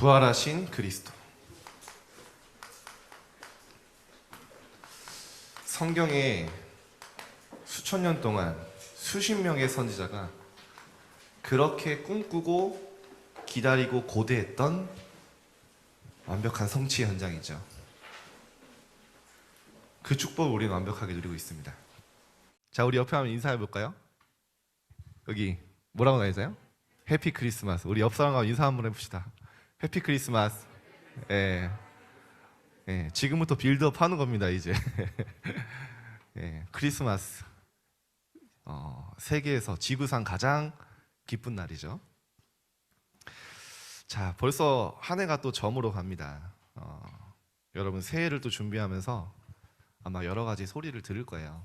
부활하신 그리스도. 성경에 수천 년 동안 수십 명의 선지자가 그렇게 꿈꾸고 기다리고 고대했던 완벽한 성취의 현장이죠. 그 축복을 우리는 완벽하게 누리고 있습니다. 자, 우리 옆에 한번 인사해 볼까요? 여기 뭐라고 나와 있어요? 해피 크리스마스. 우리 옆 사람과 인사 한번 해봅시다. 해피 크리스마스. 예. 예, 지금부터 빌드업 하는 겁니다, 이제. 예, 크리스마스. 세계에서 지구상 가장 기쁜 날이죠. 자, 벌써 한 해가 또 저물어 갑니다. 여러분 새해를 또 준비하면서 아마 여러 가지 소리를 들을 거예요.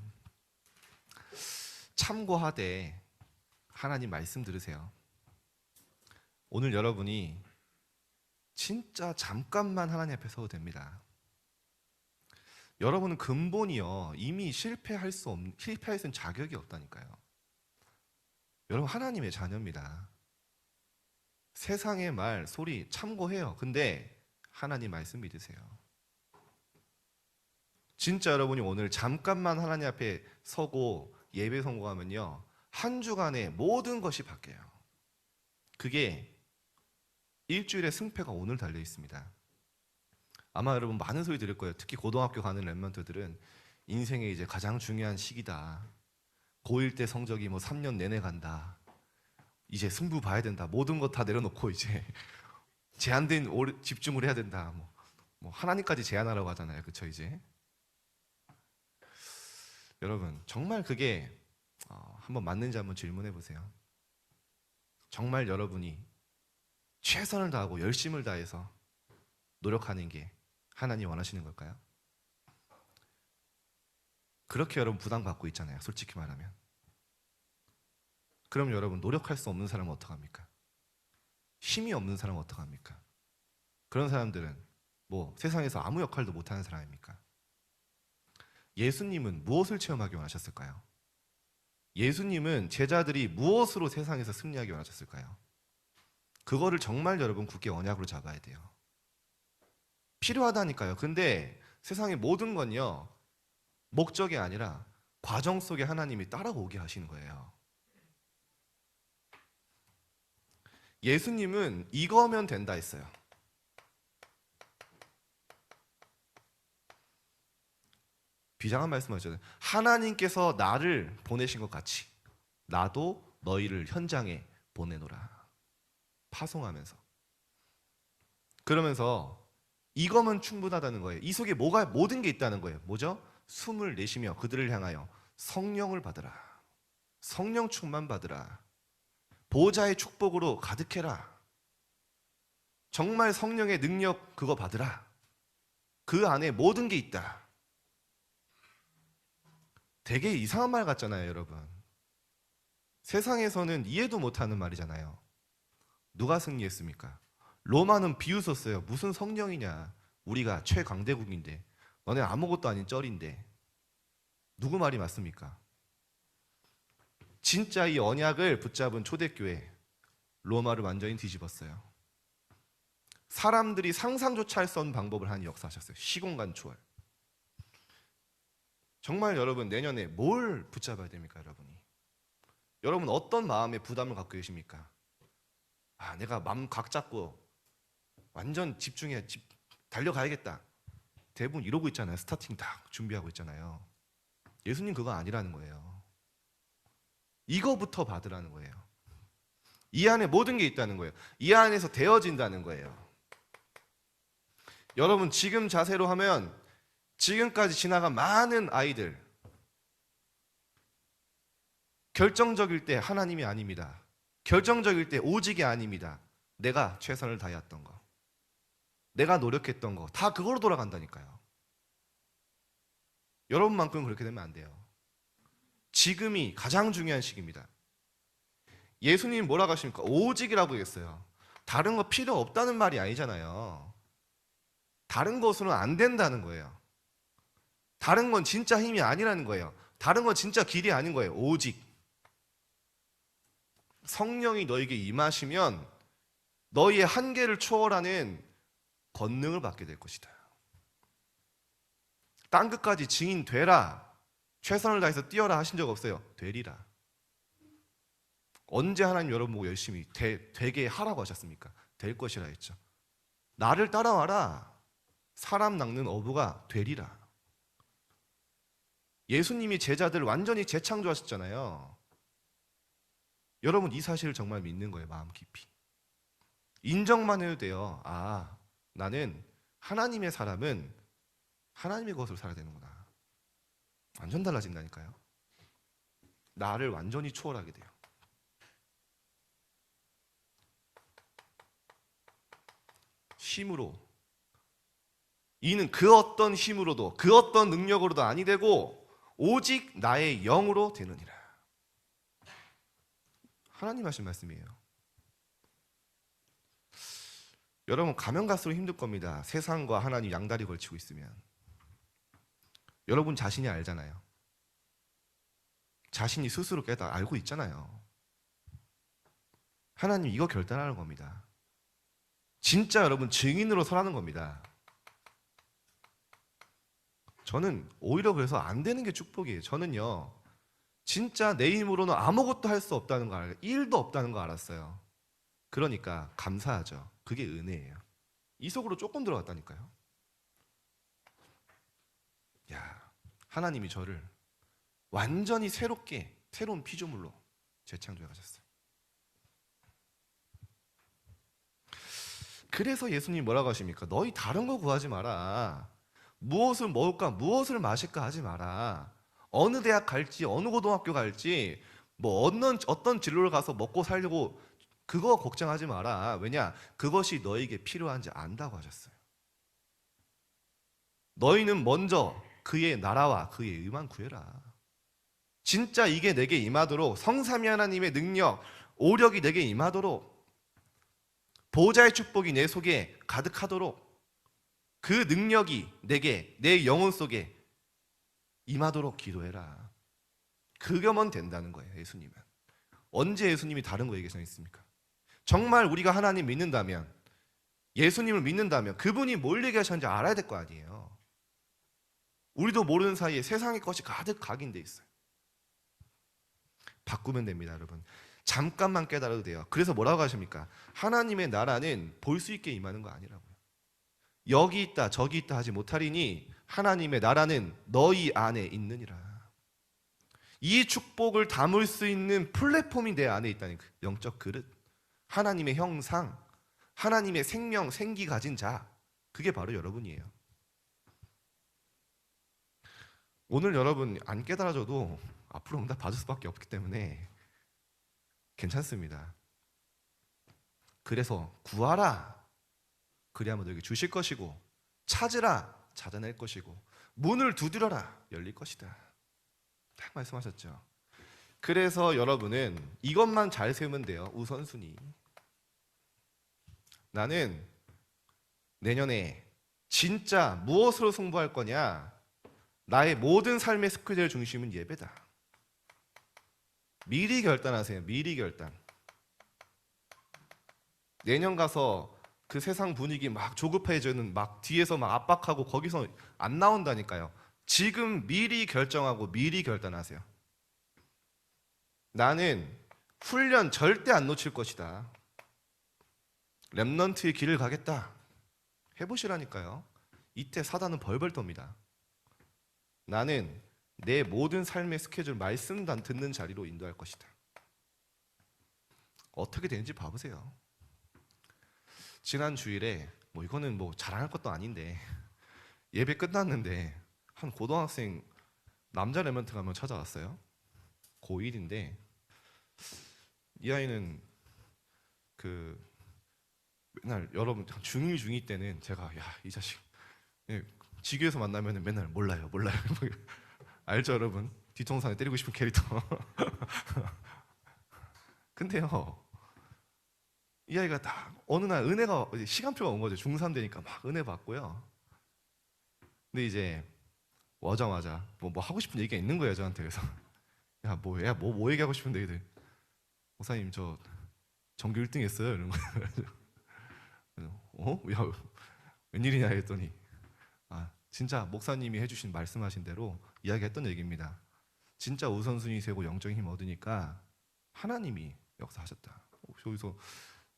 참고하되 하나님 말씀 들으세요. 오늘 여러분이 진짜 잠깐만 하나님 앞에 서도 됩니다. 여러분은 근본이요 이미 실패할 수 있는 자격이 없다니까요. 여러분 하나님의 자녀입니다. 세상의 말 소리 참고해요. 근데 하나님 말씀 믿으세요. 진짜 여러분이 오늘 잠깐만 하나님 앞에 서고 예배 성공하면요 한 주간의 모든 것이 바뀌어요. 그게 일주일의 승패가 오늘 달려 있습니다. 아마 여러분 많은 소리 들을 거예요. 특히 고등학교 가는 랩런트들은 인생의 이제 가장 중요한 시기다. 고1 때 성적이 뭐 3년 내내 간다. 이제 승부 봐야 된다. 모든 것 다 내려놓고 이제 제한된 집중을 해야 된다. 뭐 하나님까지 제한하라고 하잖아요. 그렇죠 이제. 여러분 정말 그게 한번 맞는지 한번 질문해 보세요. 정말 여러분이 최선을 다하고 열심을 다해서 노력하는 게 하나님 원하시는 걸까요? 그렇게 여러분 부담받고 있잖아요. 솔직히 말하면. 그럼 여러분 노력할 수 없는 사람은 어떡합니까? 힘이 없는 사람은 어떡합니까? 그런 사람들은 뭐 세상에서 아무 역할도 못하는 사람입니까? 예수님은 무엇을 체험하기 원하셨을까요? 예수님은 제자들이 무엇으로 세상에서 승리하기 원하셨을까요? 그거를 정말 여러분 굳게 언약으로 잡아야 돼요. 필요하다니까요. 근데 세상의 모든 건요 목적이 아니라 과정 속에 하나님이 따라오게 하시는 거예요. 예수님은 이거면 된다 했어요. 비장한 말씀하셨잖아요. 하나님께서 나를 보내신 것 같이 나도 너희를 현장에 보내노라. 파송하면서. 그러면서 이거면 충분하다는 거예요. 이 속에 모든 게 있다는 거예요. 뭐죠? 숨을 내쉬며 그들을 향하여 성령을 받으라. 성령 충만 받으라. 보호자의 축복으로 가득해라. 정말 성령의 능력 그거 받으라. 그 안에 모든 게 있다. 되게 이상한 말 같잖아요, 여러분. 세상에서는 이해도 못하는 말이잖아요. 누가 승리했습니까? 로마는 비웃었어요. 무슨 성령이냐. 우리가 최강대국인데 너네 아무것도 아닌 쩔인데. 누구 말이 맞습니까? 진짜 이 언약을 붙잡은 초대교회 로마를 완전히 뒤집었어요. 사람들이 상상조차 할 수 없는 방법을 하는 역사하셨어요. 시공간 초월. 정말 여러분 내년에 뭘 붙잡아야 됩니까? 여러분 어떤 마음의 부담을 갖고 계십니까? 내가 마음 각 잡고 완전 집중해 달려가야겠다. 대부분 이러고 있잖아요. 스타팅 딱 준비하고 있잖아요. 예수님 그거 아니라는 거예요. 이거부터 받으라는 거예요. 이 안에 모든 게 있다는 거예요. 이 안에서 되어진다는 거예요. 여러분 지금 자세로 하면 지금까지 지나간 많은 아이들 결정적일 때 하나님이 아닙니다. 결정적일 때 오직이 아닙니다. 내가 최선을 다했던 거, 내가 노력했던 거 다 그거로 돌아간다니까요. 여러분만큼 그렇게 되면 안 돼요. 지금이 가장 중요한 시기입니다. 예수님 뭐라고 하십니까? 오직이라고 했어요. 다른 거 필요 없다는 말이 아니잖아요. 다른 것으로는 안 된다는 거예요. 다른 건 진짜 힘이 아니라는 거예요. 다른 건 진짜 길이 아닌 거예요. 오직 성령이 너에게 임하시면 너희의 한계를 초월하는 권능을 받게 될 것이다. 땅 끝까지 증인 되라. 최선을 다해서 뛰어라 하신 적 없어요. 되리라. 언제 하나님 여러분 보고 열심히 되게 하라고 하셨습니까? 될 것이라 했죠. 나를 따라와라. 사람 낚는 어부가 되리라. 예수님이 제자들 완전히 재창조하셨잖아요. 여러분 이 사실을 정말 믿는 거예요. 마음 깊이. 인정만 해도 돼요. 아, 나는 하나님의 사람은 하나님의 것으로 살아야 되는구나. 완전 달라진다니까요. 나를 완전히 초월하게 돼요. 힘으로, 이는 그 어떤 힘으로도 그 어떤 능력으로도 아니 되고 오직 나의 영으로 되느니라. 하나님 하신 말씀이에요. 여러분 가면 갈수록 힘들 겁니다. 세상과 하나님 양다리 걸치고 있으면. 여러분 자신이 알잖아요. 자신이 스스로 알고 있잖아요. 하나님 이거 결단하는 겁니다. 진짜 여러분 증인으로 서라는 겁니다. 저는 오히려 그래서 안 되는 게 축복이에요. 저는요 진짜 내 힘으로는 아무것도 할 수 없다는 거 알아요. 일도 없다는 거 알았어요. 그러니까 감사하죠. 그게 은혜예요. 이 속으로 조금 들어갔다니까요. 야, 하나님이 저를 완전히 새롭게 새로운 피조물로 재창조해 가셨어요. 그래서 예수님 뭐라고 하십니까? 너희 다른 거 구하지 마라. 무엇을 먹을까, 무엇을 마실까 하지 마라. 어느 대학 갈지, 어느 고등학교 갈지, 뭐 어떤 진로를 가서 먹고 살려고 그거 걱정하지 마라. 왜냐? 그것이 너에게 필요한지 안다고 하셨어요. 너희는 먼저 그의 나라와 그의 의만 구해라. 진짜 이게 내게 임하도록 성삼위 하나님의 능력, 오력이 내게 임하도록 보호자의 축복이 내 속에 가득하도록 그 능력이 내게 내 영혼 속에 임하도록 기도해라. 그거면 된다는 거예요. 예수님은 언제 예수님이 다른 거 얘기하셨습니까? 정말 우리가 하나님 믿는다면, 예수님을 믿는다면 그분이 뭘 얘기하셨는지 알아야 될 거 아니에요. 우리도 모르는 사이에 세상의 것이 가득 각인돼 있어요. 바꾸면 됩니다, 여러분. 잠깐만 깨달아도 돼요. 그래서 뭐라고 하십니까? 하나님의 나라는 볼 수 있게 임하는 거 아니라고요. 여기 있다 저기 있다 하지 못하리니 하나님의 나라는 너희 안에 있느니라. 이 축복을 담을 수 있는 플랫폼이 내 안에 있다는 그 영적 그릇, 하나님의 형상, 하나님의 생명, 생기 가진 자, 그게 바로 여러분이에요. 오늘 여러분 안 깨달아져도 앞으로 응답 받을 수밖에 없기 때문에 괜찮습니다. 그래서 구하라, 그리하면 너에게 주실 것이고, 찾으라, 찾아낼 것이고, 문을 두드려라, 열릴 것이다. 딱 말씀하셨죠. 그래서 여러분은 이것만 잘 세우면 돼요. 우선순위. 나는 내년에 진짜 무엇으로 승부할 거냐? 나의 모든 삶의 스케줄 중심은 예배다. 미리 결단하세요. 미리 결단. 내년 가서 그 세상 분위기 막 조급해지는, 막 뒤에서 막 압박하고 거기서 안 나온다니까요. 지금 미리 결정하고 미리 결단하세요. 나는 훈련 절대 안 놓칠 것이다. 렘넌트의 길을 가겠다. 해보시라니까요. 이때 사단은 벌벌 떱니다. 나는 내 모든 삶의 스케줄 말씀 듣는 자리로 인도할 것이다. 어떻게 되는지 봐보세요. 지난 주일에 뭐 이거는 뭐 자랑할 것도 아닌데 예배 끝났는데 한 고등학생 남자 렘넌트가 한 명 찾아왔어요. 고1인데 이 아이는 그 맨날 여러분 중1, 중2 때는 제가 야, 이 자식 지교에서 만나면 맨날 몰라요 알죠 여러분? 뒤통수에 때리고 싶은 캐릭터. 근데요 이 아이가 딱 어느 날 은혜가, 시간표가 온 거죠. 중3 되니까 막 은혜 받고요. 근데 이제 오자마자 뭐 하고 싶은 얘기가 있는 거예요 저한테. 그래서 뭐 얘기하고 싶은데, 목사님 저 전교 1등 했어요 이런 거예요. 야, 웬일이냐 했더니 진짜 목사님이 해주신 말씀하신 대로 이야기했던 얘기입니다. 진짜 우선순위 세고 영적인 힘 얻으니까 하나님이 역사하셨다. 여기서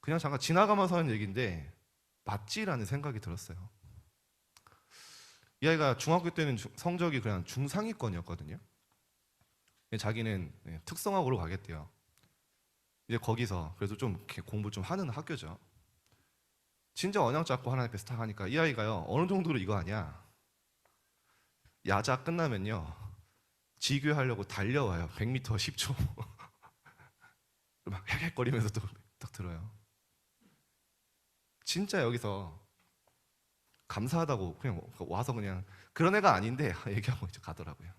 그냥 잠깐 지나가면서 하는 얘기인데 맞지라는 생각이 들었어요. 이 아이가 중학교 때는 성적이 그냥 중상위권이었거든요. 자기는 특성화고로 가겠대요. 이제 거기서 그래도 좀 이렇게 공부 좀 하는 학교죠. 진짜 언양 잡고 하나님 앞에 딱 하니까 이 아이가요, 어느 정도로 이거 아냐, 야자 끝나면요 지교하려고 달려와요. 100m 10초 막 헥헥거리면서 또 딱 들어요. 진짜 여기서 감사하다고 그냥 와서 그냥 그런 애가 아닌데 얘기하고 이제 가더라고요.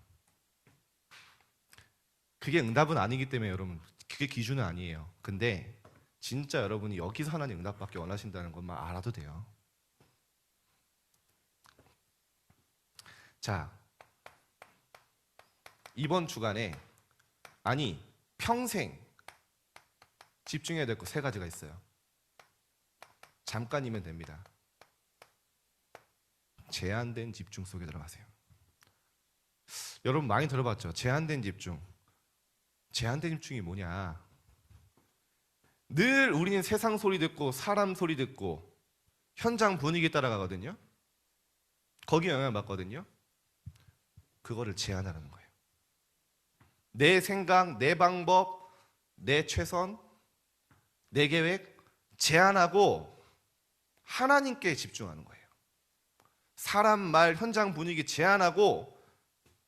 그게 응답은 아니기 때문에 여러분, 그게 기준은 아니에요. 근데 진짜 여러분이 여기서 하나님 응답받기 원하신다는 것만 알아도 돼요. 자, 이번 주간에 평생 집중해야 될 거 3가지가 있어요. 잠깐이면 됩니다. 제한된 집중 속에 들어가세요. 여러분 많이 들어봤죠? 제한된 집중. 제한된 집중이 뭐냐? 늘 우리는 세상 소리 듣고 사람 소리 듣고 현장 분위기 따라가거든요. 거기에 영향을 받거든요. 그거를 제한하라는 거예요. 내 생각, 내 방법, 내 최선, 내 계획 제한하고 하나님께 집중하는 거예요. 사람 말, 현장 분위기 제한하고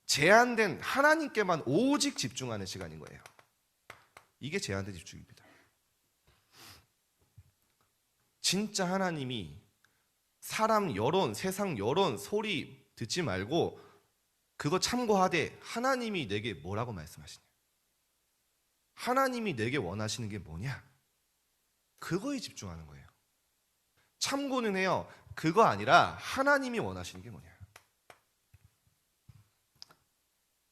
제한된 하나님께만 오직 집중하는 시간인 거예요. 이게 제한된 집중입니다. 진짜 하나님이 사람 여론, 세상 여론, 소리 듣지 말고 그거 참고하되 하나님이 내게 뭐라고 말씀하시냐, 하나님이 내게 원하시는 게 뭐냐, 그거에 집중하는 거예요. 참고는 해요. 그거 아니라 하나님이 원하시는 게 뭐냐.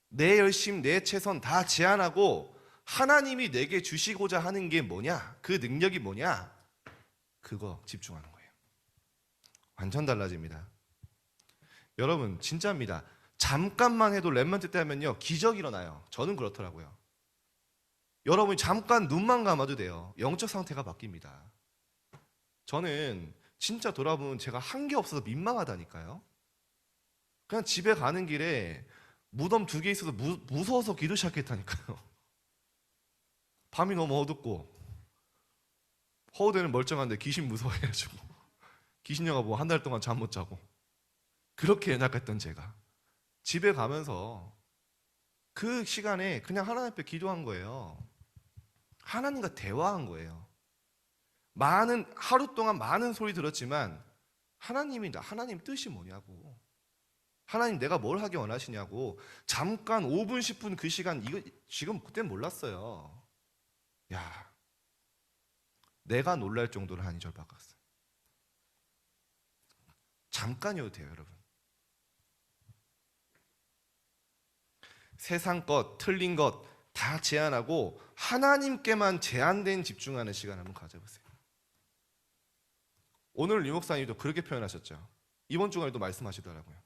내 열심, 내 최선 다 제한하고 하나님이 내게 주시고자 하는 게 뭐냐, 그 능력이 뭐냐, 그거 집중하는 거예요. 완전 달라집니다. 여러분 진짜입니다. 잠깐만 해도 렘넌트 때 하면요 기적이 일어나요. 저는 그렇더라고요. 여러분이 잠깐 눈만 감아도 돼요. 영적 상태가 바뀝니다. 저는 진짜 돌아보면 제가 한 게 없어서 민망하다니까요. 그냥 집에 가는 길에 무덤 2개 있어서 무서워서 기도 시작했다니까요. 밤이 너무 어둡고 허우대는 멀쩡한데 귀신 무서워해가지고 귀신 영화 보고 한 달 동안 잠 못 자고 그렇게 연약했던 제가 집에 가면서 그 시간에 그냥 하나님 앞에 기도한 거예요. 하나님과 대화한 거예요. 하루 동안 많은 소리 들었지만 하나님 뜻이 뭐냐고, 하나님 내가 뭘 하기 원하시냐고 잠깐 5분 10분 그 시간, 이거 지금 그땐 몰랐어요. 야, 내가 놀랄 정도로 한 2절 바꿨어요. 잠깐이어도 돼요 여러분. 세상 것, 틀린 것 다 제한하고 하나님께만 제한된 집중하는 시간 한번 가져보세요. 오늘 유 목사님도 그렇게 표현하셨죠. 이번 주간에도 말씀하시더라고요.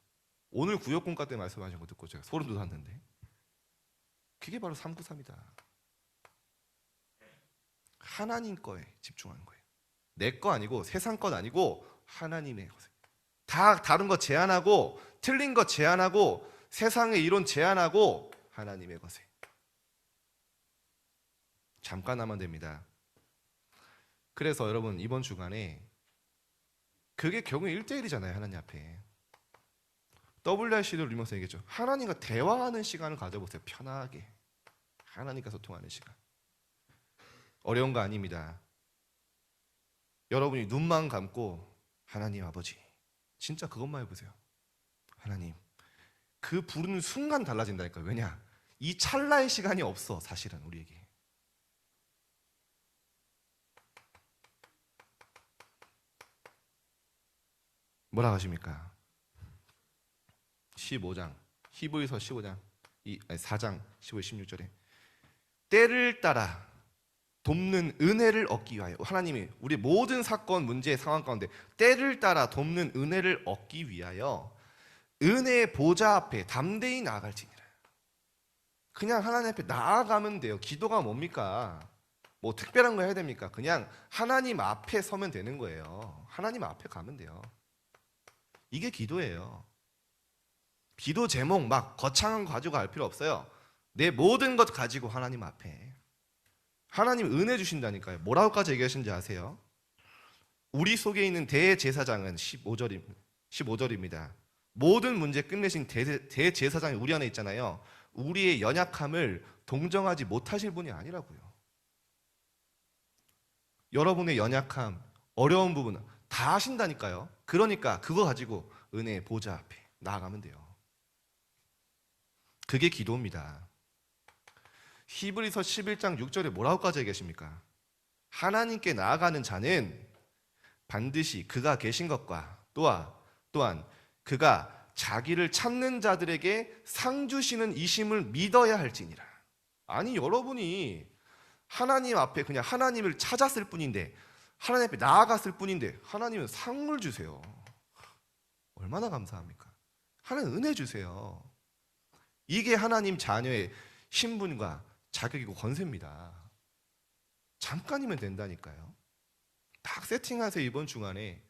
오늘 구역공과 때 말씀하신 거 듣고 제가 소름 돋았는데 그게 바로 393이다. 하나님 거에 집중하는 거예요. 내 거 아니고 세상 것 아니고 하나님의 것에. 다 다른 거 제한하고 틀린 거 제한하고 세상의 이론 제한하고 하나님의 것에 잠깐 하면 됩니다. 그래서 여러분 이번 주간에 그게 결국 1대1이잖아요. 하나님 앞에 WRC도 리모스 얘기했죠. 하나님과 대화하는 시간을 가져보세요. 편하게 하나님과 소통하는 시간. 어려운 거 아닙니다. 여러분이 눈만 감고 하나님 아버지 진짜 그것만 해보세요. 하나님, 그 부르는 순간 달라진다니까요. 왜냐? 이 찰나의 시간이 없어 사실은 우리에게. 뭐라 하십니까? 15장 히브리서 15장 4장 15, 16절에 때를 따라 돕는 은혜를 얻기 위하여, 하나님이 우리 모든 사건, 문제, 상황 가운데 때를 따라 돕는 은혜를 얻기 위하여 은혜의 보좌 앞에 담대히 나아갈지니라. 그냥 하나님 앞에 나아가면 돼요. 기도가 뭡니까? 뭐 특별한 거 해야 됩니까? 그냥 하나님 앞에 서면 되는 거예요. 하나님 앞에 가면 돼요. 이게 기도예요. 기도 제목 막 거창한 거 가지고 갈 필요 없어요. 내 모든 것 가지고 하나님 앞에. 하나님 은혜 주신다니까요. 뭐라고까지 얘기하시는지 아세요? 우리 속에 있는 대제사장은 15절입니다. 모든 문제 끝내신 대제사장이 우리 안에 있잖아요. 우리의 연약함을 동정하지 못하실 분이 아니라고요. 여러분의 연약함, 어려운 부분 다 아신다니까요. 그러니까 그거 가지고 은혜의 보좌 앞에 나아가면 돼요. 그게 기도입니다. 히브리서 11장 6절에 뭐라고까지 얘기하십니까? 하나님께 나아가는 자는 반드시 그가 계신 것과 또한 그가 자기를 찾는 자들에게 상 주시는 이심을 믿어야 할지니라. 아니, 여러분이 하나님 앞에 그냥 하나님을 찾았을 뿐인데, 하나님 앞에 나아갔을 뿐인데 하나님은 상을 주세요. 얼마나 감사합니까? 하나님 은혜 주세요. 이게 하나님 자녀의 신분과 자격이고 권세입니다. 잠깐이면 된다니까요. 딱 세팅하세요. 이번 주간에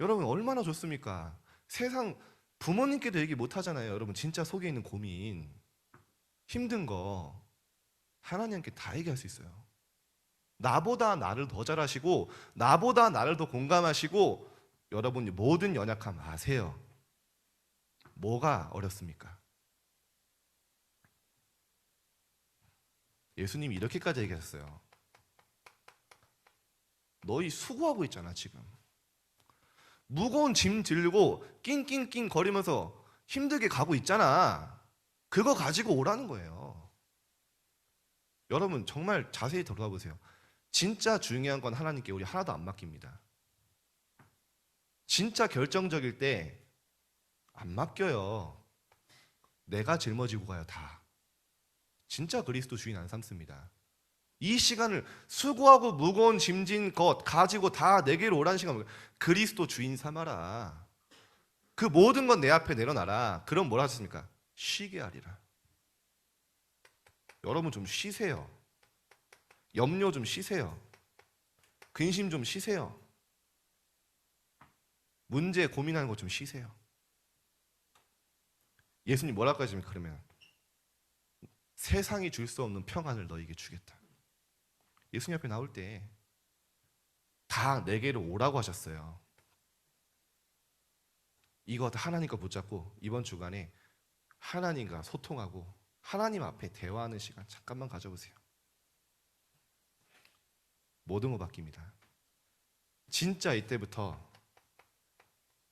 여러분 얼마나 좋습니까? 세상 부모님께도 얘기 못 하잖아요. 여러분 진짜 속에 있는 고민, 힘든 거 하나님께 다 얘기할 수 있어요. 나보다 나를 더 잘 아시고 나보다 나를 더 공감하시고 여러분이 모든 연약함 아세요. 뭐가 어렵습니까? 예수님이 이렇게까지 얘기했어요. 너희 수고하고 있잖아 지금. 무거운 짐 들고 낑낑낑 거리면서 힘들게 가고 있잖아. 그거 가지고 오라는 거예요. 여러분 정말 자세히 돌아가 보세요. 진짜 중요한 건 하나님께 우리 하나도 안 맡깁니다. 진짜 결정적일 때 안 맡겨요. 내가 짊어지고 가요 다. 진짜 그리스도 주인 안 삼습니다. 이 시간을 수고하고 무거운 짐진 것 가지고 다 내게로 오라는 시간, 그리스도 주인 삼아라. 그 모든 건 내 앞에 내려놔라. 그럼 뭐라 하셨습니까? 쉬게 하리라. 여러분 좀 쉬세요. 염려 좀 쉬세요. 근심 좀 쉬세요. 문제 고민하는 거 좀 쉬세요. 예수님 뭐라고 하십니까? 그러면 세상이 줄 수 없는 평안을 너에게 주겠다. 예수님 앞에 나올 때 다 내게로 오라고 하셨어요. 이거 다 하나님 거 붙잡고 이번 주간에 하나님과 소통하고 하나님 앞에 대화하는 시간 잠깐만 가져보세요. 모든 거 바뀝니다. 진짜 이때부터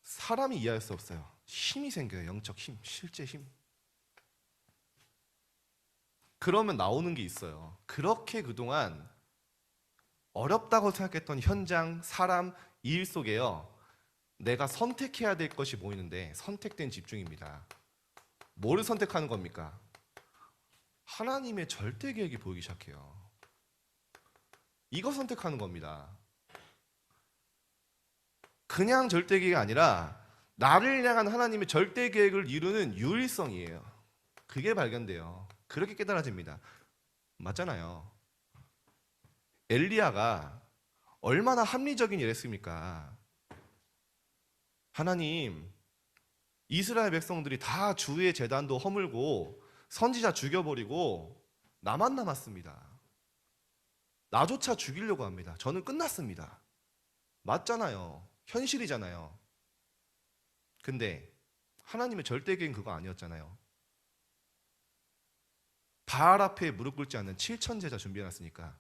사람이 이해할 수 없어요. 힘이 생겨요. 영적 힘, 실제 힘. 그러면 나오는 게 있어요. 그렇게 그동안 어렵다고 생각했던 현장, 사람, 일 속에요. 내가 선택해야 될 것이 보이는데 선택된 집중입니다. 뭐를 선택하는 겁니까? 하나님의 절대 계획이 보이기 시작해요. 이거 선택하는 겁니다. 그냥 절대 계획이 아니라 나를 향한 하나님의 절대 계획을 이루는 유일성이에요. 그게 발견돼요. 그렇게 깨달아집니다. 맞잖아요. 엘리야가 얼마나 합리적인 일을 했습니까? 하나님, 이스라엘 백성들이 다 주의 제단도 허물고 선지자 죽여버리고 나만 남았습니다. 나조차 죽이려고 합니다. 저는 끝났습니다. 맞잖아요. 현실이잖아요. 근데 하나님의 절대 계획은 그거 아니었잖아요. 바알 앞에 무릎 꿇지 않는 7천 제자 준비해놨으니까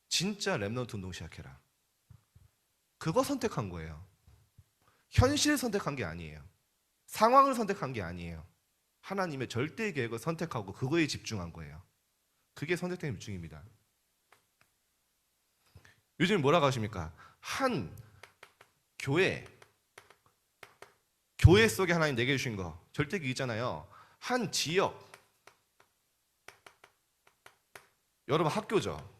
진짜 렘넌트 운동 시작해라. 그거 선택한 거예요. 현실을 선택한 게 아니에요. 상황을 선택한 게 아니에요. 하나님의 절대 계획을 선택하고 그거에 집중한 거예요. 그게 선택된 집중입니다. 요즘 뭐라고 하십니까? 한 교회 속에 하나님 내게 주신 거 절대 계획 있잖아요. 한 지역, 여러분 학교죠.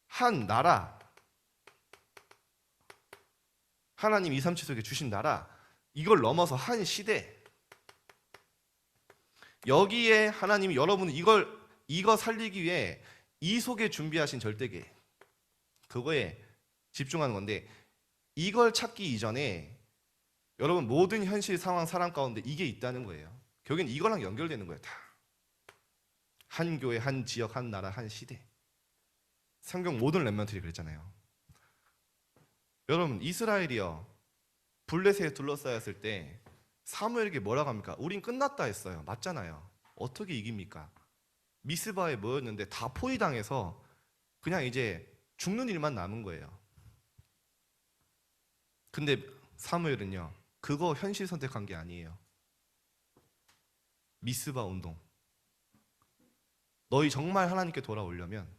한 나라, 하나님 237속에 주신 나라, 이걸 넘어서 한 시대, 여기에 하나님이 여러분 이거 살리기 위해 이 속에 준비하신 절대계, 그거에 집중하는 건데, 이걸 찾기 이전에 여러분 모든 현실 상황 사람 가운데 이게 있다는 거예요. 결국엔 이거랑 연결되는 거예요. 다 한 교회, 한 지역, 한 나라, 한 시대. 성경 모든 렘넌트들이 그랬잖아요. 여러분 이스라엘이요, 블레셋에 둘러싸였을 때 사무엘에게 뭐라고 합니까? 우린 끝났다 했어요. 맞잖아요. 어떻게 이깁니까? 미스바에 모였는데 다 포위당해서 그냥 이제 죽는 일만 남은 거예요. 근데 사무엘은요, 그거 현실 선택한 게 아니에요. 미스바 운동. 너희 정말 하나님께 돌아오려면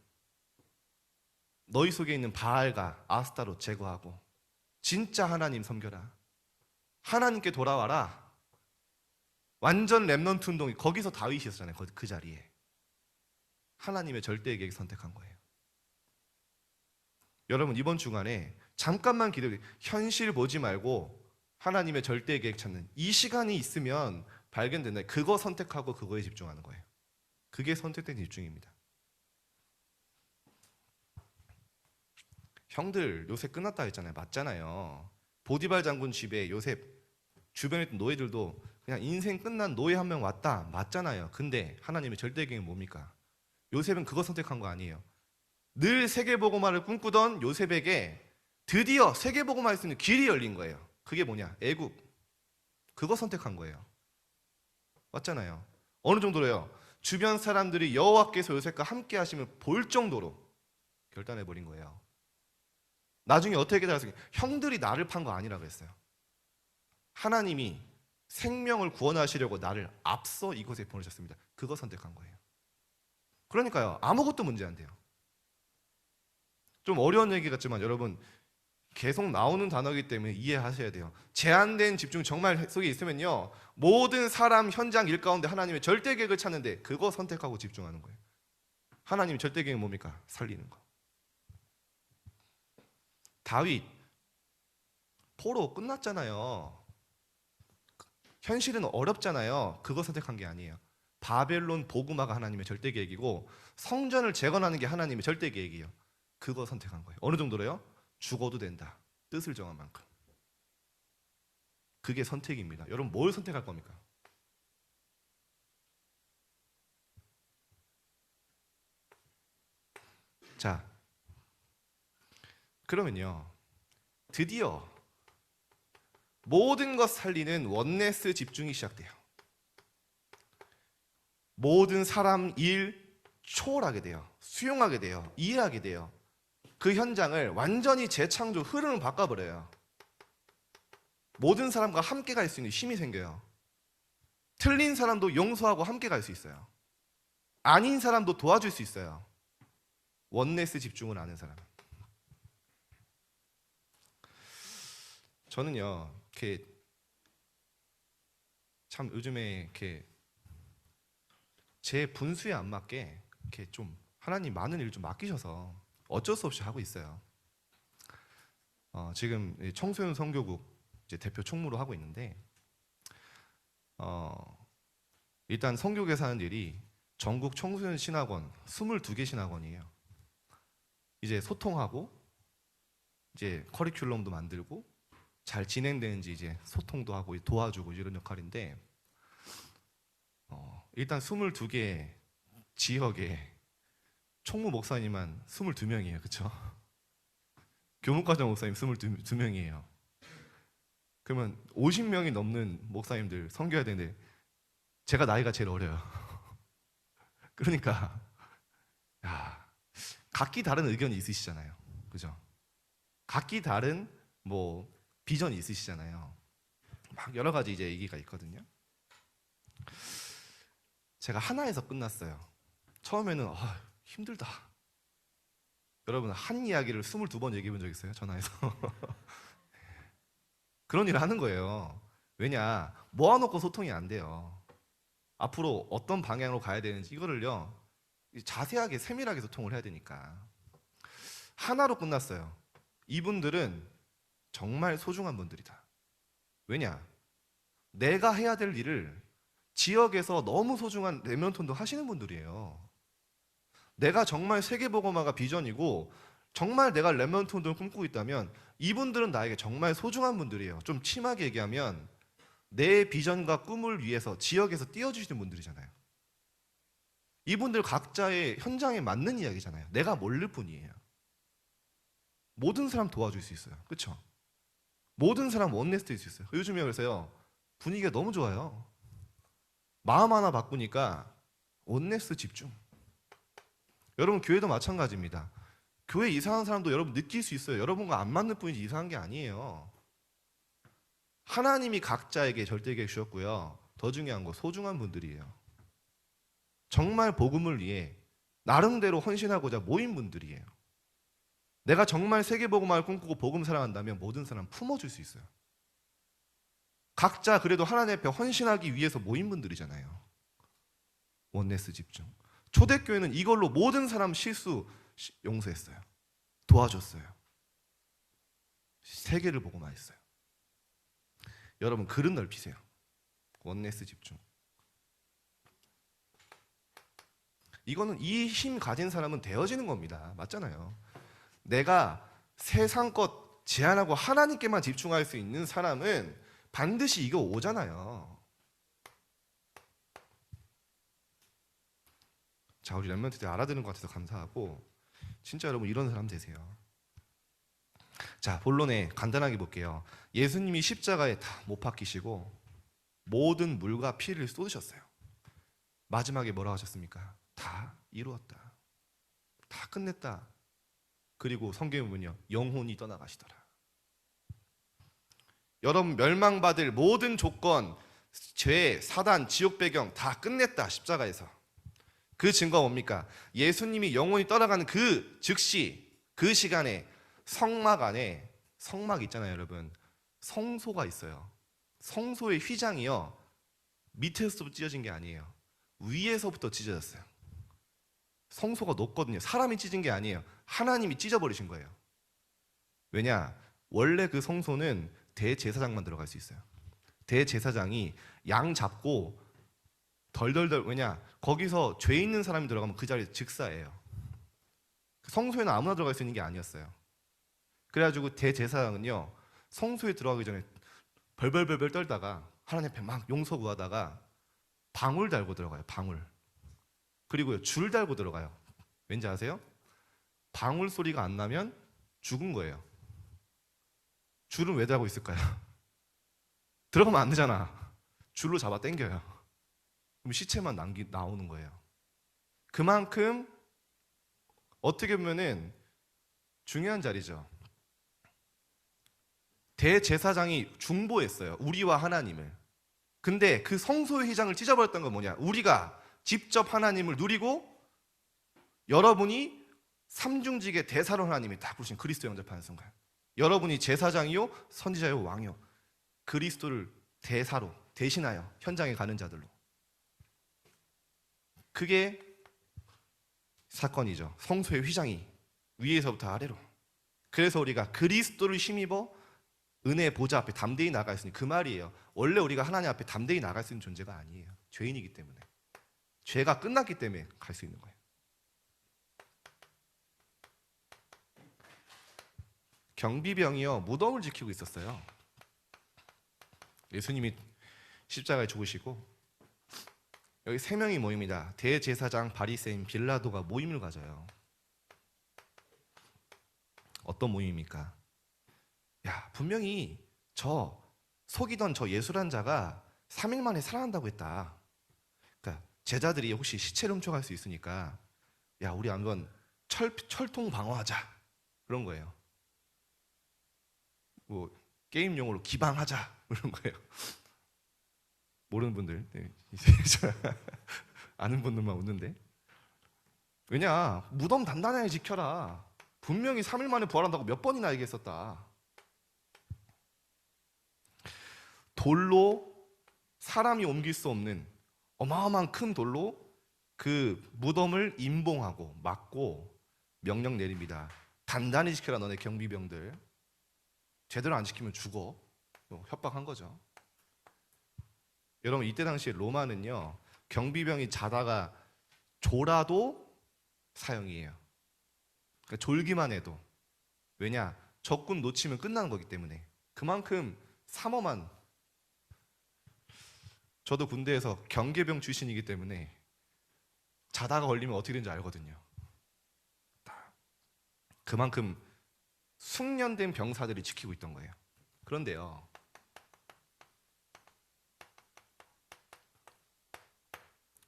너희 속에 있는 바알과 아스타롯 제거하고 진짜 하나님 섬겨라. 하나님께 돌아와라. 완전 렘넌트 운동이 거기서 다윗이었잖아요. 그 자리에 하나님의 절대 계획 선택한 거예요. 여러분 이번 주간에 잠깐만 기도해. 현실 보지 말고 하나님의 절대 계획 찾는 이 시간이 있으면 발견된다. 그거 선택하고 그거에 집중하는 거예요. 그게 선택된 집중입니다. 형들 요셉 끝났다 했잖아요. 맞잖아요. 보디발 장군 집에 요셉 주변에 있던 노예들도 그냥 인생 끝난 노예 한 명 왔다. 맞잖아요. 근데 하나님의 절대 계획은 뭡니까? 요셉은 그거 선택한 거 아니에요. 늘 세계복음화를 꿈꾸던 요셉에게 드디어 세계복음화 할 수 있는 길이 열린 거예요. 그게 뭐냐? 애굽. 그거 선택한 거예요. 맞잖아요. 어느 정도로요? 주변 사람들이 여호와께서 요셉과 함께 하심을 볼 정도로 결단해 버린 거예요. 나중에 어떻게 달았어요? 형들이 나를 판 거 아니라 그랬어요. 하나님이 생명을 구원하시려고 나를 앞서 이곳에 보내셨습니다. 그거 선택한 거예요. 그러니까요, 아무것도 문제 안 돼요. 좀 어려운 얘기 같지만 여러분 계속 나오는 단어이기 때문에 이해하셔야 돼요. 제한된 집중 정말 속에 있으면요, 모든 사람, 현장, 일 가운데 하나님의 절대 계획을 찾는데 그거 선택하고 집중하는 거예요. 하나님의 절대 계획은 뭡니까? 살리는 거. 다윗 포로 끝났잖아요. 현실은 어렵잖아요. 그거 선택한 게 아니에요. 바벨론 복음화가 하나님의 절대 계획이고 성전을 재건하는 게 하나님의 절대 계획이에요. 그거 선택한 거예요. 어느 정도로요? 죽어도 된다. 뜻을 정한 만큼. 그게 선택입니다. 여러분 뭘 선택할 겁니까? 자, 그러면요, 드디어 모든 것 살리는 원네스 집중이 시작돼요. 모든 사람, 일 초월하게 돼요. 수용하게 돼요. 이해하게 돼요. 그 현장을 완전히 재창조, 흐름을 바꿔버려요. 모든 사람과 함께 갈 수 있는 힘이 생겨요. 틀린 사람도 용서하고 함께 갈 수 있어요. 아닌 사람도 도와줄 수 있어요. 원네스 집중을 아는 사람. 저는요, 이렇게 참 요즘에 이렇게 제 분수에 안 맞게 이렇게 좀 하나님 많은 일 좀 맡기셔서 어쩔 수 없이 하고 있어요. 지금 청소년 선교국 이제 대표 총무로 하고 있는데, 일단 선교국에서 하는 일이 전국 청소년 신학원 22개 신학원이에요. 이제 소통하고 이제 커리큘럼도 만들고 잘 진행되는지 이제 소통도 하고 도와주고 이런 역할인데, 일단 22개 지역에 총무 목사님만 22명이에요. 그렇죠? 교목과정 목사님 22명이에요. 그러면 50명이 넘는 목사님들 섬겨야 되는데 제가 나이가 제일 어려요. 그러니까 각기 다른 의견이 있으시잖아요. 그죠? 각기 다른 뭐 비전이 있으시잖아요. 막 여러 가지 이제 얘기가 있거든요. 제가 하나에서 끝났어요. 처음에는 힘들다. 여러분 한 이야기를 22번 얘기해 본 적 있어요? 전화해서. 그런 일을 하는 거예요. 왜냐? 모아놓고 소통이 안 돼요. 앞으로 어떤 방향으로 가야 되는지 이거를요, 자세하게 세밀하게 소통을 해야 되니까 하나로 끝났어요. 이분들은 정말 소중한 분들이다. 왜냐? 내가 해야 될 일을 지역에서 너무 소중한 레몬톤도 하시는 분들이에요. 내가 정말 세계보고마가 비전이고 정말 내가 레몬톤을 꿈꾸고 있다면 이분들은 나에게 정말 소중한 분들이에요. 좀 심하게 얘기하면 내 비전과 꿈을 위해서 지역에서 띄워주시는 분들이잖아요. 이분들 각자의 현장에 맞는 이야기잖아요. 내가 모를 뿐이에요. 모든 사람 도와줄 수 있어요. 그렇죠? 모든 사람 원네스트일 수 있어요. 요즘에 그래서요 분위기가 너무 좋아요. 마음 하나 바꾸니까 원네스 집중. 여러분 교회도 마찬가지입니다. 교회 이상한 사람도 여러분 느낄 수 있어요. 여러분과 안 맞는 뿐이지 이상한 게 아니에요. 하나님이 각자에게 절대계획 주셨고요. 더 중요한 거 소중한 분들이에요. 정말 복음을 위해 나름대로 헌신하고자 모인 분들이에요. 내가 정말 세계복음화를 꿈꾸고 복음 사랑한다면 모든 사람 품어줄 수 있어요. 각자 그래도 하나님 앞에 헌신하기 위해서 모인 분들이잖아요. 원네스 집중. 초대교회는 이걸로 모든 사람 실수 용서했어요. 도와줬어요. 세계를 보고만 했어요. 여러분 그릇 넓히세요. 원네스 집중. 이거는 이 힘 가진 사람은 되어지는 겁니다. 맞잖아요. 내가 세상 것 제한하고 하나님께만 집중할 수 있는 사람은 반드시 이거 오잖아요. 자, 우리 렘넌트들 알아듣는 것 같아서 감사하고 진짜 여러분 이런 사람 되세요. 자, 본론에 간단하게 볼게요. 예수님이 십자가에 다 못 박히시고 모든 물과 피를 쏟으셨어요. 마지막에 뭐라고 하셨습니까? 다 이루었다. 다 끝냈다. 그리고 성경에 보면요, 영혼이 떠나가시더라. 여러분 멸망받을 모든 조건, 죄, 사단, 지옥 배경 다 끝냈다. 십자가에서. 그 증거가 뭡니까? 예수님이 영혼이 떠나가는 그 즉시 그 시간에 성막 안에 성막 있잖아요, 여러분. 성소가 있어요. 성소의 휘장이요 밑에서부터 찢어진 게 아니에요. 위에서부터 찢어졌어요. 성소가 높거든요. 사람이 찢은 게 아니에요. 하나님이 찢어버리신 거예요. 왜냐? 원래 그 성소는 대제사장만 들어갈 수 있어요. 대제사장이 양 잡고 덜덜덜, 왜냐? 거기서 죄 있는 사람이 들어가면 그 자리에 즉사예요. 성소에는 아무나 들어갈 수 있는 게 아니었어요. 그래가지고 대제사장은요 성소에 들어가기 전에 벌벌벌벌 떨다가 하나님 앞에 막 용서 구하다가 방울 달고 들어가요. 방울. 그리고요 줄 달고 들어가요. 왠지 아세요? 방울 소리가 안 나면 죽은 거예요. 줄은 왜 달고 있을까요? 들어가면 안 되잖아. 줄로 잡아 당겨요. 그럼 시체만 나오는 거예요. 그만큼 어떻게 보면은 중요한 자리죠. 대제사장이 중보했어요. 우리와 하나님을. 근데 그 성소의 휘장을 찢어버렸던 건 뭐냐? 우리가 직접 하나님을 누리고 여러분이 삼중직의 대사로 하나님이 딱 부르신 그리스도 영접하는 순간, 여러분이 제사장이요 선지자요 왕이요 그리스도를 대사로 대신하여 현장에 가는 자들로, 그게 사건이죠. 성소의 휘장이 위에서부터 아래로. 그래서 우리가 그리스도를 힘입어 은혜의 보좌 앞에 담대히 나갈 수 있는, 그 말이에요. 원래 우리가 하나님 앞에 담대히 나갈 수 있는 존재가 아니에요. 죄인이기 때문에. 죄가 끝났기 때문에 갈 수 있는 거예요. 경비병이요 무덤을 지키고 있었어요. 예수님이 십자가에 죽으시고 여기 세 명이 모입니다. 대제사장, 바리새인, 빌라도가 모임을 가져요. 어떤 모임입니까? 야, 분명히 저 속이던 저 예수란 자가 3일 만에 살아난다고 했다. 그러니까 제자들이 혹시 시체를 훔쳐갈 수 있으니까 야, 우리 한번 철통 방어하자, 그런 거예요. 뭐 게임 용어로 기방하자, 그런 거예요. 모르는 분들, 네. 아는 분들만 웃는데. 왜냐, 무덤 단단하게 지켜라. 분명히 3일 만에 부활한다고 몇 번이나 얘기했었다. 돌로 사람이 옮길 수 없는 어마어마한 큰 돌로 그 무덤을 임봉하고 막고 명령 내립니다. 단단히 지켜라 너네 경비병들. 제대로 안 지키면 죽어. 협박한 거죠. 여러분 이때 당시에 로마는요 경비병이 자다가 졸아도 사형이에요. 그러니까 졸기만 해도. 왜냐? 적군 놓치면 끝나는 거기 때문에. 그만큼 삼엄한. 저도 군대에서 경계병 출신이기 때문에 자다가 걸리면 어떻게 되는지 알거든요. 그만큼 숙련된 병사들이 지키고 있던 거예요. 그런데요,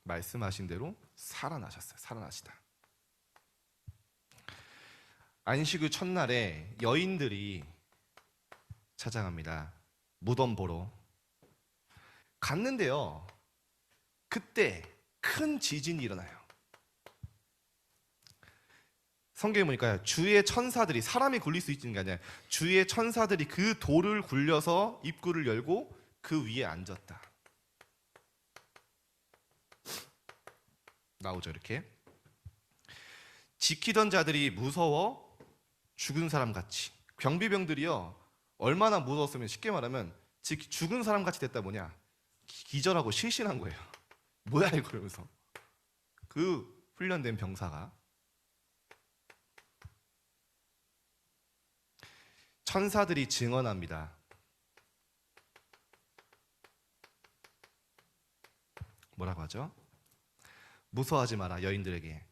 말씀하신 대로 살아나셨어요. 살아나시다. 안식 후 첫날에 여인들이 찾아갑니다. 무덤 보러 갔는데요, 그때 큰 지진이 일어나요. 성경에 보니까 주의 천사들이, 사람이 굴릴 수 있는 게 아니라 주의 천사들이 그 돌을 굴려서 입구를 열고 그 위에 앉았다. 나오죠 이렇게. 지키던 자들이 무서워 죽은 사람 같이. 경비병들이요 얼마나 무서웠으면 쉽게 말하면 죽은 사람 같이 됐다. 뭐냐, 기절하고 실신한 거예요. 뭐야 이거 이러면서. 그 훈련된 병사가 천사들이 증언합니다. 뭐라고 하죠? 무서워하지 마라 여인들에게.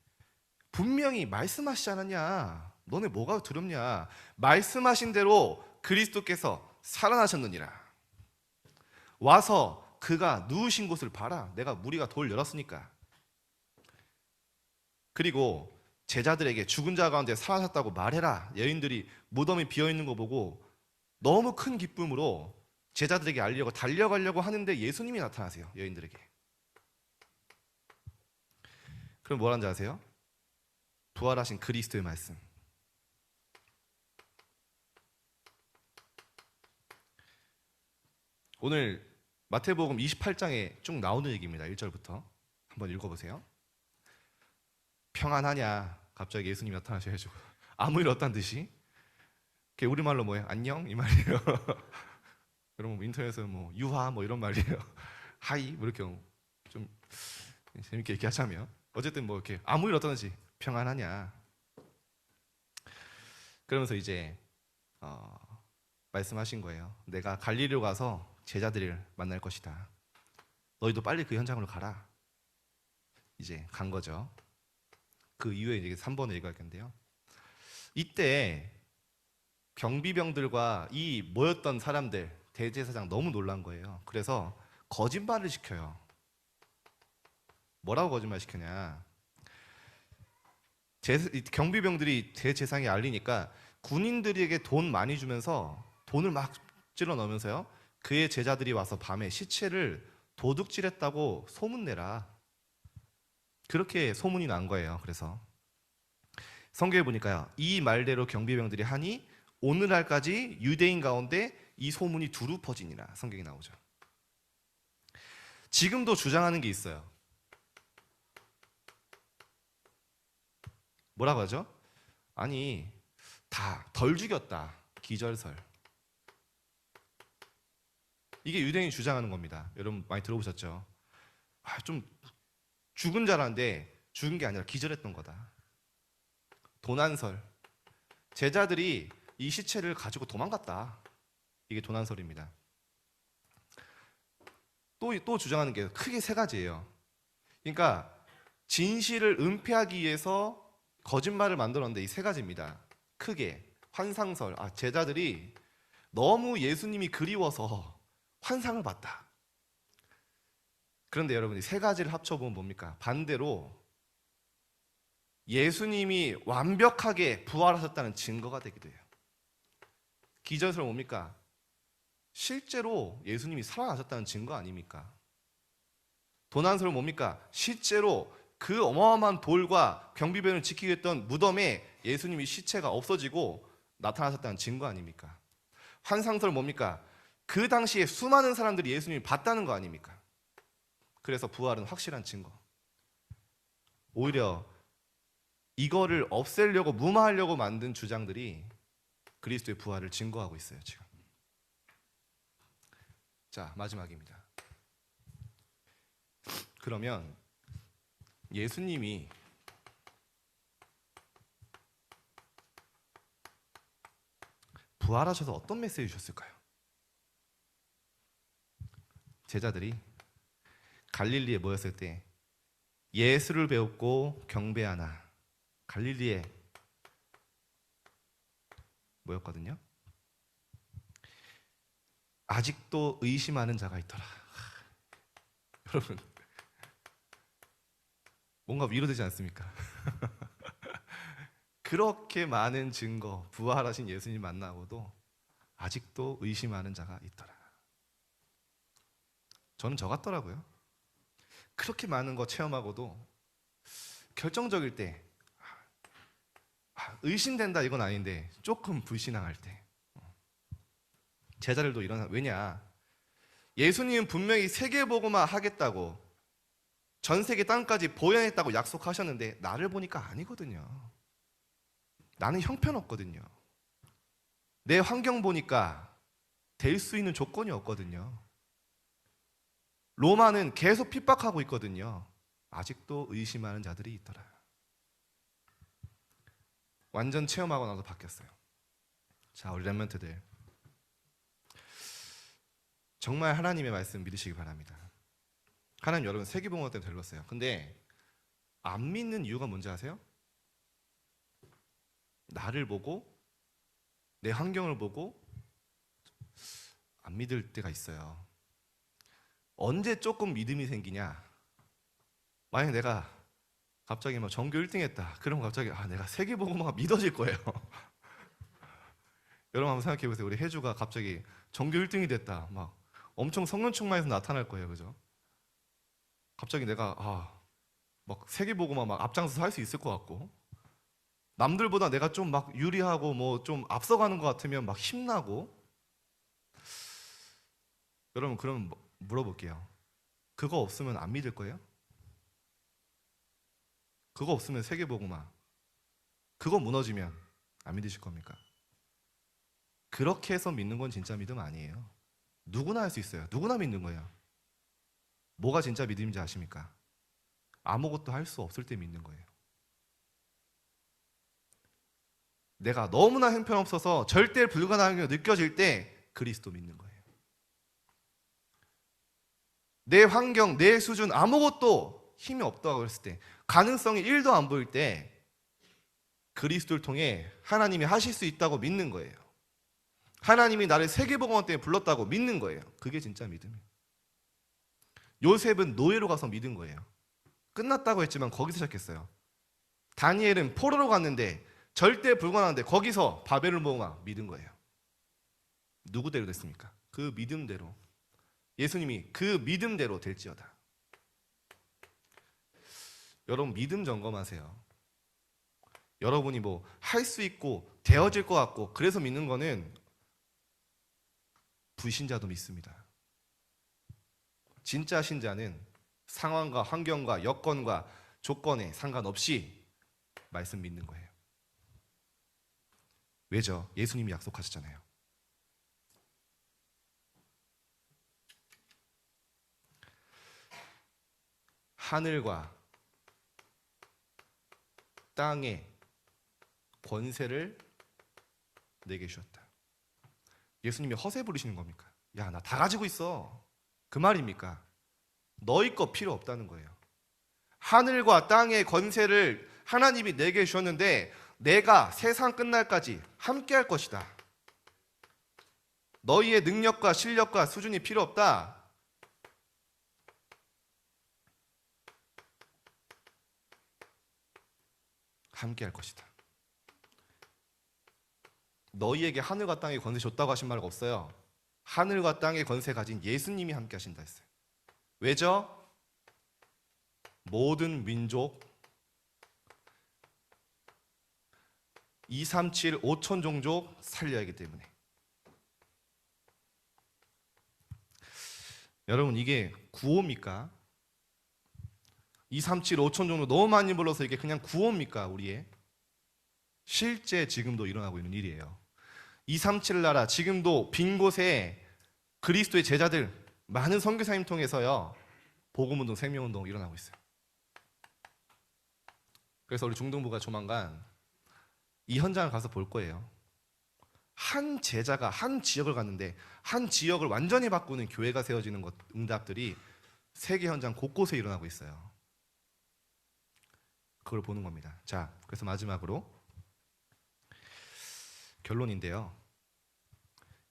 분명히 말씀하시지 않았냐? 너네 뭐가 두렵냐? 말씀하신 대로 그리스도께서 살아나셨느니라. 와서 그가 누우신 곳을 봐라. 내가 무리가 돌 열었으니까. 그리고 제자들에게 죽은 자 가운데 살아났다고 말해라. 여인들이 무덤이 비어있는 거 보고 너무 큰 기쁨으로 제자들에게 알리려고 달려가려고 하는데 예수님이 나타나세요. 여인들에게. 그럼 뭐라는지 아세요? 부활하신 그리스도의 말씀. 오늘 마태복음 28장에 쭉 나오는 얘기입니다. 1절부터 한번 읽어보세요. 평안하냐? 갑자기 예수님이 나타나셔가지고 아무 일 없다는 듯이. 그게 우리말로 뭐예요? 안녕? 이 말이에요. 여러분 인터넷에서 뭐 유하 뭐 이런 말이에요. 하이 뭐 이렇게 좀 재밌게 얘기하자면 어쨌든 뭐 이렇게 아무 일 없다든지 평안하냐? 그러면서 이제 말씀하신 거예요. 내가 갈릴리로 가서 제자들을 만날 것이다. 너희도 빨리 그 현장으로 가라. 이제 간 거죠. 그 이후에 이제 3번을 얘기할 건데요. 이때 경비병들과 이 모였던 사람들, 대제사장 너무 놀란 거예요. 그래서 거짓말을 시켜요. 뭐라고 거짓말 시켰냐? 경비병들이 대제사장에 알리니까 군인들에게 돈 많이 주면서 돈을 막 찔러 넣으면서요, 그의 제자들이 와서 밤에 시체를 도둑질했다고 소문내라. 그렇게 소문이 난 거예요. 그래서 성경에 보니까요, 이 말대로 경비병들이 하니 오늘날까지 유대인 가운데 이 소문이 두루 퍼지니라. 성경에 나오죠. 지금도 주장하는 게 있어요. 뭐라고 하죠? 아니 다 덜 죽였다. 기절설. 이게 유대인이 주장하는 겁니다. 여러분 많이 들어보셨죠? 좀 죽은 자라는데 죽은 게 아니라 기절했던 거다. 도난설. 제자들이 이 시체를 가지고 도망갔다. 이게 도난설입니다. 또 주장하는 게 크게 세 가지예요. 그러니까 진실을 은폐하기 위해서 거짓말을 만들었는데 이 세 가지입니다. 크게 환상설. 제자들이 너무 예수님이 그리워서 환상을 봤다. 그런데 여러분 이 세 가지를 합쳐보면 뭡니까? 반대로 예수님이 완벽하게 부활하셨다는 증거가 되기도 해요. 기절설 뭡니까? 실제로 예수님이 살아나셨다는 증거 아닙니까? 도난설 뭡니까? 실제로 그 어마어마한 돌과 경비병을 지키고 있던 무덤에 예수님이 시체가 없어지고 나타나셨다는 증거 아닙니까? 환상설 뭡니까? 그 당시에 수많은 사람들이 예수님을 봤다는 거 아닙니까? 그래서 부활은 확실한 증거. 오히려 이거를 없애려고 무마하려고 만든 주장들이 그리스도의 부활을 증거하고 있어요, 지금. 자, 마지막입니다. 그러면 예수님이 부활하셔서 어떤 메시지 주셨을까요? 제자들이 갈릴리에 모였을 때 예수를 배웠고 경배하나 갈릴리에 모였거든요. 아직도 의심하는 자가 있더라. 여러분, 뭔가 위로되지 않습니까? 그렇게 많은 증거, 부활하신 예수님 만나고도 아직도 의심하는 자가 있더라. 저는 저 같더라고요. 그렇게 많은 거 체험하고도 결정적일 때 의심된다 이건 아닌데 조금 불신앙할 때 제자들도 왜냐, 예수님은 분명히 세계복음화 하겠다고 전 세계 땅까지 보여냈다고 약속하셨는데 나를 보니까 아니거든요. 나는 형편없거든요. 내 환경 보니까 될 수 있는 조건이 없거든요. 로마는 계속 핍박하고 있거든요. 아직도 의심하는 자들이 있더라. 완전 체험하고 나서 바뀌었어요. 자, 우리 렘넌트들 정말 하나님의 말씀 믿으시기 바랍니다. 하나님 여러분 세계복음화 때문에 들렀어요. 근데 안 믿는 이유가 뭔지 아세요? 나를 보고 내 환경을 보고 안 믿을 때가 있어요. 언제 조금 믿음이 생기냐? 만약 내가 갑자기 뭐 전교 1등 했다. 그럼 갑자기 내가 세계복음화가 믿어질 거예요. 여러분 한번 생각해 보세요. 우리 혜주가 갑자기 전교 1등이 됐다. 막 엄청 성령 충만해서 나타날 거예요. 그죠? 갑자기 내가 막 세계복음화 막 앞장서서 할 수 있을 것 같고, 남들보다 내가 좀 막 유리하고 뭐 좀 앞서가는 것 같으면 막 힘나고. 여러분 그럼 물어볼게요. 그거 없으면 안 믿을 거예요? 그거 없으면 세계복음화, 그거 무너지면 안 믿으실 겁니까? 그렇게 해서 믿는 건 진짜 믿음 아니에요. 누구나 할 수 있어요. 누구나 믿는 거예요. 뭐가 진짜 믿음인지 아십니까? 아무것도 할 수 없을 때 믿는 거예요. 내가 너무나 형편없어서 절대 불가능하게 느껴질 때 그리스도 믿는 거예요. 내 환경, 내 수준 아무것도 힘이 없다고 했을 때, 가능성이 1도 안 보일 때 그리스도를 통해 하나님이 하실 수 있다고 믿는 거예요. 하나님이 나를 세계복음화 때문에 불렀다고 믿는 거예요. 그게 진짜 믿음이에요. 요셉은 노예로 가서 믿은 거예요. 끝났다고 했지만 거기서 시작했어요. 다니엘은 포로로 갔는데 절대 불가능한데 거기서 바벨을 모아 믿은 거예요. 누구대로 됐습니까? 그 믿음대로. 예수님이 그 믿음대로 될지어다. 여러분 믿음 점검하세요. 여러분이 뭐 할 수 있고 되어질 것 같고 그래서 믿는 거는 불신자도 믿습니다. 진짜 신자는 상황과 환경과 여건과 조건에 상관없이 말씀 믿는 거예요. 왜죠? 예수님이 약속하셨잖아요. 하늘과 땅의 권세를 내게 주셨다. 예수님이 허세 부리시는 겁니까? 야, 나 다 가지고 있어. 그 말입니까? 너희 거 필요 없다는 거예요. 하늘과 땅의 권세를 하나님이 내게 주셨는데 내가 세상 끝날까지 함께 할 것이다. 너희의 능력과 실력과 수준이 필요 없다. 함께 할 것이다. 너희에게 하늘과 땅의 권세 줬다고 하신 말 없어요. 하늘과 땅의 권세 가진 예수님이 함께 하신다 했어요. 왜죠? 모든 민족 237, 5천 종족 살려야 하기 때문에. 여러분 이게 구호입니까? 237, 5천 정도 너무 많이 불러서 이게 그냥 구호입니까 우리의? 실제 지금도 일어나고 있는 일이에요. 237 나라 지금도 빈 곳에 그리스도의 제자들 많은 선교사님 통해서요 복음운동, 생명운동 일어나고 있어요. 그래서 우리 중등부가 조만간 이 현장을 가서 볼 거예요. 한 제자가 한 지역을 갔는데 한 지역을 완전히 바꾸는 교회가 세워지는 응답들이 세계 현장 곳곳에 일어나고 있어요. 그걸 보는 겁니다. 자, 그래서 마지막으로 결론인데요.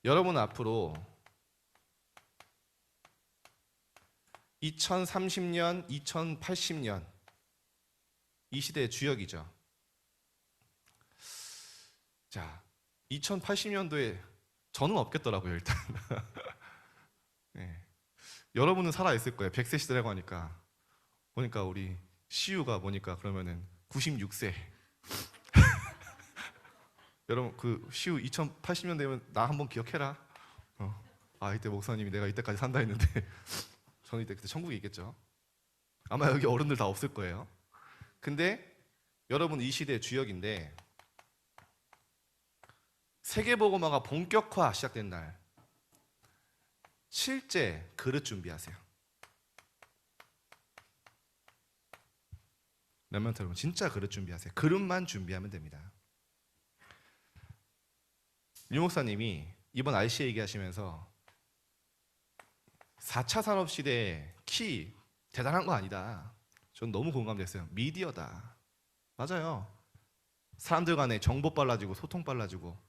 여러분 앞으로 2030년, 2080년 이 시대의 주역이죠. 자, 2080년도에 저는 없겠더라고요, 일단. 네. 여러분은 살아있을 거예요. 100세 시대라고 하니까. 보니까 우리 시우가 보니까 그러면은 96세. 여러분 그 시우 2080년 되면 나 한번 기억해라. 아, 이때 목사님이 내가 이때까지 산다 했는데 저는 이때 그때 천국에 있겠죠. 아마 여기 어른들 다 없을 거예요. 근데 여러분 이 시대의 주역인데 세계복음화가 본격화 시작된 날 실제 그릇 준비하세요. 렘넌트 여러분 진짜 그릇 준비하세요. 그릇만 준비하면 됩니다. 유 목사님이 이번 RC 얘기하시면서 4차 산업시대의 키 대단한 거 아니다. 전 너무 공감됐어요. 미디어다. 맞아요. 사람들 간에 정보 빨라지고 소통 빨라지고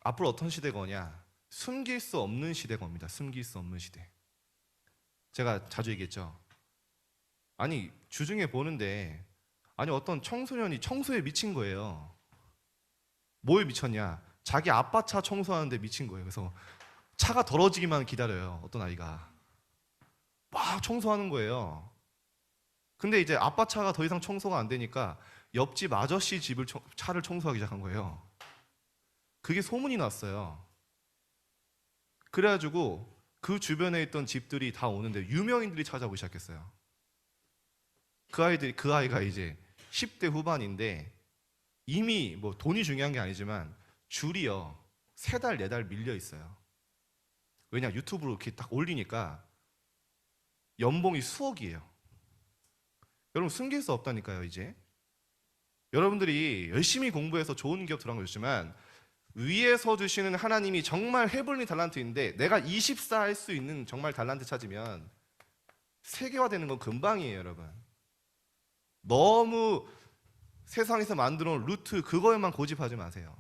앞으로 어떤 시대가 오냐? 숨길 수 없는 시대가 옵니다. 숨길 수 없는 시대. 제가 자주 얘기했죠. 아니 주중에 보는데 아니 어떤 청소년이 청소에 미친 거예요. 뭐에 미쳤냐? 자기 아빠 차 청소하는데 미친 거예요. 그래서 차가 더러지기만 기다려요. 어떤 아이가 막 청소하는 거예요. 근데 이제 아빠 차가 더 이상 청소가 안 되니까 옆집 아저씨 집을 차를 청소하기 시작한 거예요. 그게 소문이 났어요. 그래가지고 그 주변에 있던 집들이 다 오는데 유명인들이 찾아오기 시작했어요. 그 아이가 이제 10대 후반인데 이미 뭐 돈이 중요한 게 아니지만 줄이요 3달, 4달 밀려 있어요. 왜냐 유튜브로 이렇게 딱 올리니까 연봉이 수억이에요. 여러분 숨길 수 없다니까요. 이제 여러분들이 열심히 공부해서 좋은 기업 들어간 거였지만 위에서 주시는 하나님이 정말 헤블리 달란트인데 내가 24 할 수 있는 정말 달란트 찾으면 세계화되는 건 금방이에요. 여러분 너무 세상에서 만들어 놓은 루트 그거에만 고집하지 마세요.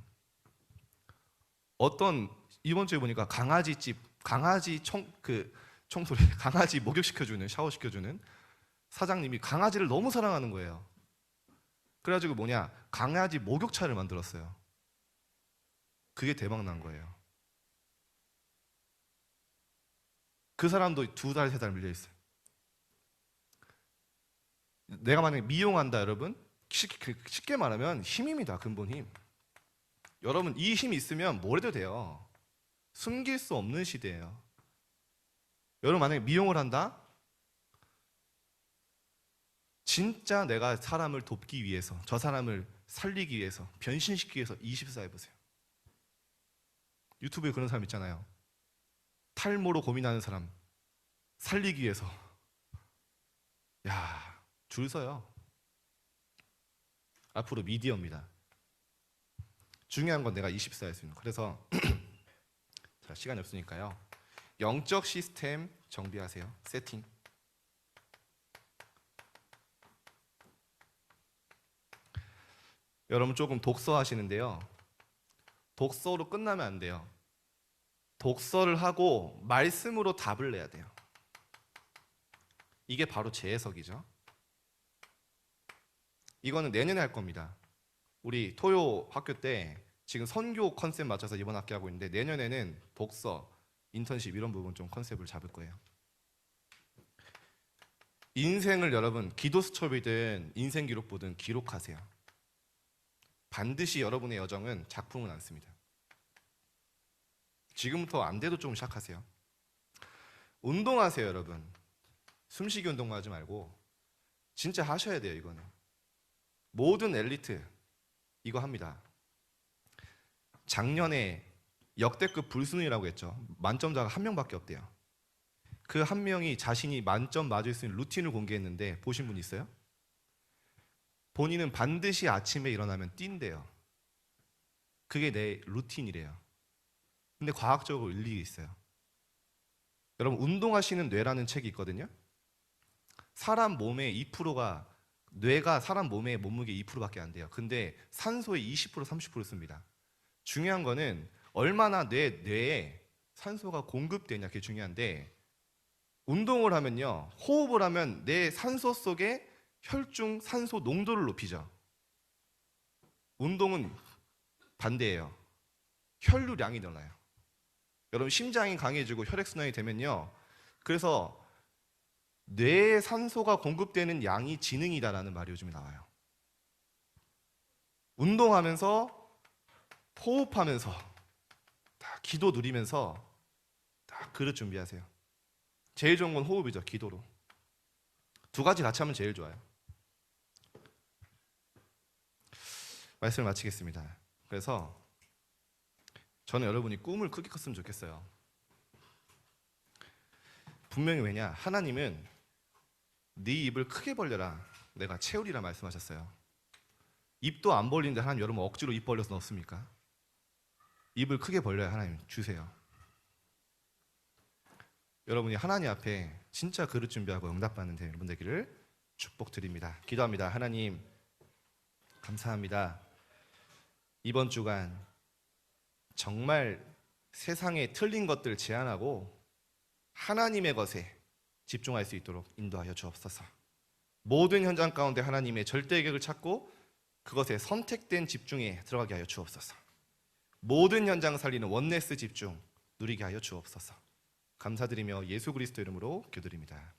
어떤 이번 주에 보니까 강아지집 강아지 청소를 강아지 목욕시켜주는 샤워시켜주는 사장님이 강아지를 너무 사랑하는 거예요. 그래가지고 뭐냐 강아지 목욕차를 만들었어요. 그게 대박 난 거예요. 그 사람도 2달, 3달 밀려 있어요. 내가 만약에 미용한다 여러분 쉽게 말하면 힘입니다. 근본 힘. 여러분 이 힘이 있으면 뭘 해도 돼요. 숨길 수 없는 시대예요. 여러분 만약에 미용을 한다? 진짜 내가 사람을 돕기 위해서 저 사람을 살리기 위해서 변신시키기 위해서 24 해보세요. 유튜브에 그런 사람 있잖아요. 탈모로 고민하는 사람 살리기 위해서 야, 줄 서요. 앞으로 미디어입니다. 중요한 건 내가 24 할 수 있는 거. 그래서 자, 시간이 없으니까요. 영적 시스템 정비하세요. 세팅. 여러분 조금 독서 하시는데요. 독서로 끝나면 안 돼요. 독서를 하고 말씀으로 답을 내야 돼요. 이게 바로 재해석이죠. 이거는 내년에 할 겁니다. 우리 토요 학교 때 지금 선교 컨셉 맞춰서 이번 학기 하고 있는데 내년에는 독서, 인턴십 이런 부분 좀 컨셉을 잡을 거예요. 인생을 여러분 기도 수첩이든 인생 기록부든 기록하세요. 반드시 여러분의 여정은 작품은 않습니다. 지금부터 안 돼도 좀 시작하세요. 운동하세요, 여러분. 숨쉬기 운동하지 말고 진짜 하셔야 돼요, 이거는. 모든 엘리트 이거 합니다. 작년에 역대급 불순위라고 했죠. 만점자가 한 명밖에 없대요. 그 한 명이 자신이 만점 맞을 수 있는 루틴을 공개했는데 보신 분 있어요? 본인은 반드시 아침에 일어나면 뛴대요. 그게 내 루틴이래요. 근데 과학적으로 일리가 있어요. 여러분, 운동하시는 뇌라는 책이 있거든요. 사람 몸의 2%가 뇌가 사람 몸의 몸무게 2%밖에 안 돼요. 근데 산소의 20% 30% 씁니다. 중요한 거는 얼마나 뇌에 산소가 공급되냐, 그게 중요한데, 운동을 하면요, 호흡을 하면 내 산소 속에 혈중 산소 농도를 높이죠. 운동은 반대예요. 혈류량이 늘어나요. 여러분, 심장이 강해지고 혈액순환이 되면요, 그래서 뇌에 산소가 공급되는 양이 지능이다라는 말이 요즘에 나와요. 운동하면서 호흡하면서 다 기도 누리면서 다 그릇 준비하세요. 제일 좋은 건 호흡이죠. 기도로. 두 가지 같이 하면 제일 좋아요. 말씀을 마치겠습니다. 그래서 저는 여러분이 꿈을 크게 컸으면 좋겠어요. 분명히 왜냐? 하나님은 네 입을 크게 벌려라, 내가 채우리라 말씀하셨어요. 입도 안 벌리는데 하나님 여러분 억지로 입 벌려서 넣습니까? 입을 크게 벌려야 하나님 주세요. 여러분이 하나님 앞에 진짜 그릇 준비하고 응답받는 여러분 되기를 축복드립니다. 기도합니다. 하나님 감사합니다. 이번 주간 정말 세상에 틀린 것들 제한하고 하나님의 것에 집중할 수 있도록 인도하여 주옵소서. 모든 현장 가운데 하나님의 절대 계획을 찾고 그것에 선택된 집중에 들어가게 하여 주옵소서. 모든 현장 살리는 원네스 집중 누리게 하여 주옵소서. 감사드리며 예수 그리스도 이름으로 기도드립니다.